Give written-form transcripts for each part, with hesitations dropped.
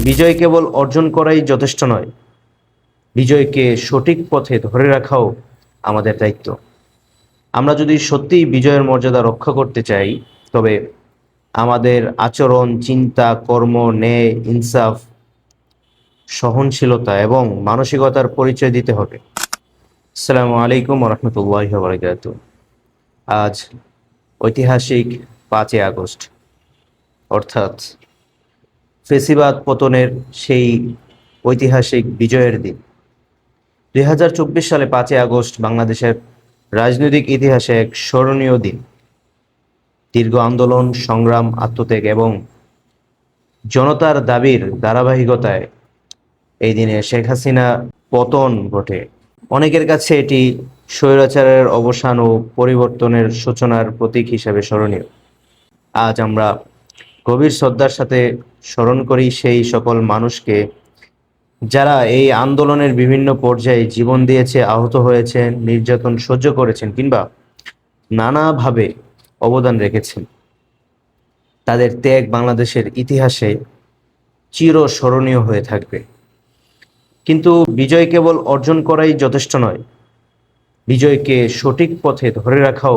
বিজয় কেবল অর্জন করাই যথেষ্ট নয়, বিজয়কে সঠিক পথে ধরে রাখাও আমাদের দায়িত্ব। আমরা যদি সত্যিই বিজয়ের মর্যাদা রক্ষা করতে চাই, তবে আমাদের আচরণ, চিন্তা, কর্ম, ন্যায়, ইনসাফ, সহনশীলতা এবং মানসিকতার পরিচয় দিতে হবে। আসসালামু আলাইকুম রহমতুল্লাহ বারাকাতু। আজ ঐতিহাসিক 5ই আগস্ট, অর্থাৎ ফেসিবাদ পতনের সেই ঐতিহাসিক বিজয়ের দিন। 2024 সালে 5ই আগস্ট বাংলাদেশের রাজনৈতিক ইতিহাসে এক স্মরণীয় দিন। দীর্ঘ আন্দোলন, সংগ্রাম, আত্মত্যাগ এবং জনতার দাবির ধারাবাহিকতায় এই দিনে শেখ হাসিনা পতন ঘটে। অনেকের কাছে এটি স্বৈরাচারের অবসান ও পরিবর্তনের সূচনার প্রতীক হিসেবে স্মরণীয়। আজ আমরা গভীর শ্রদ্ধার সাথে স্মরণ করি সেই সকল মানুষকে যারা এই আন্দোলনের বিভিন্ন পর্যায়ে জীবন দিয়েছে, আহত হয়েছেন, নির্যাতন সহ্য করেছেন কিংবা নানাভাবে অবদান রেখেছেন। তাদের ত্যাগ বাংলাদেশের ইতিহাসে চিরস্মরণীয় হয়ে থাকবে। কিন্তু বিজয় কেবল অর্জন করাই যথেষ্ট নয়, বিজয়কে সঠিক পথে ধরে রাখাও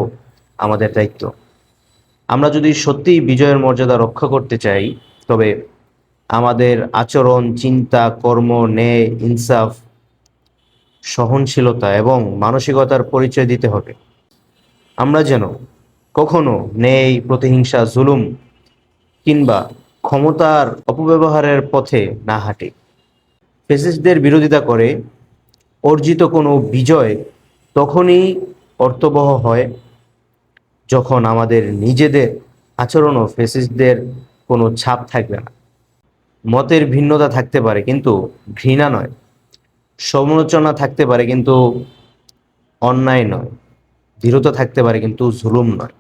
আমাদের দায়িত্ব। আমরা যদি সত্যিই বিজয়ের মর্যাদা রক্ষা করতে চাই, তবে আমাদের আচরণ, চিন্তা, কর্ম, ন্যায়, ইনসাফ, সহনশীলতা এবং মানসিকতার পরিচয় দিতে হবে। আমরা যেন কখনো ন্যায়, প্রতিহিংসা, জুলুম কিংবা ক্ষমতার অপব্যবহারের পথে না হাঁটি। ফ্যাসিস্টদের বিরোধিতা করে অর্জিত কোনো বিজয় তখনই অর্থবহ হয় যখন আমাদের নিজেদের আচরণও ফ্যাসিস্টদের কোনো ছাপ থাকবে না। মতের ভিন্নতা থাকতে পারে কিন্তু ঘৃণা নয়, সমালোচনা থাকতে পারে কিন্তু অন্যায় নয়, দৃঢ়তা থাকতে পারে কিন্তু জুলুম নয়।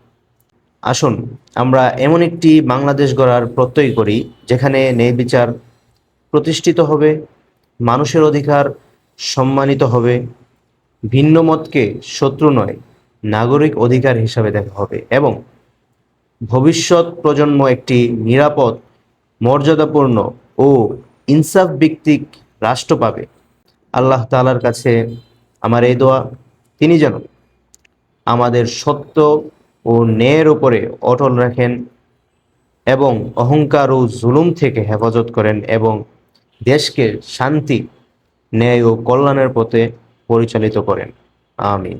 আসুন আমরা এমন একটি বাংলাদেশ গড়ার প্রত্যয় করি যেখানে ন্যায় বিচার প্রতিষ্ঠিত হবে, মানুষের অধিকার সম্মানিত হবে, ভিন্ন মতকে শত্রু নয় নাগরিক অধিকার হিসাবে দেখা হবে এবং ভবিষ্যৎ প্রজন্ম একটি নিরাপদ, মর্যাদাপূর্ণ ও ইনসাফ ভিত্তিক রাষ্ট্র পাবে। আল্লাহ তাআলার কাছে আমার এই দোয়া, তিনি যেন আমাদের সত্য ও ন্যায়ের উপরে অটল রাখেন এবং অহংকার ও জুলুম থেকে হেফাজত করেন এবং দেশকে শান্তি, ন্যায় ও কল্যাণের পথে পরিচালিত করেন। আমিন।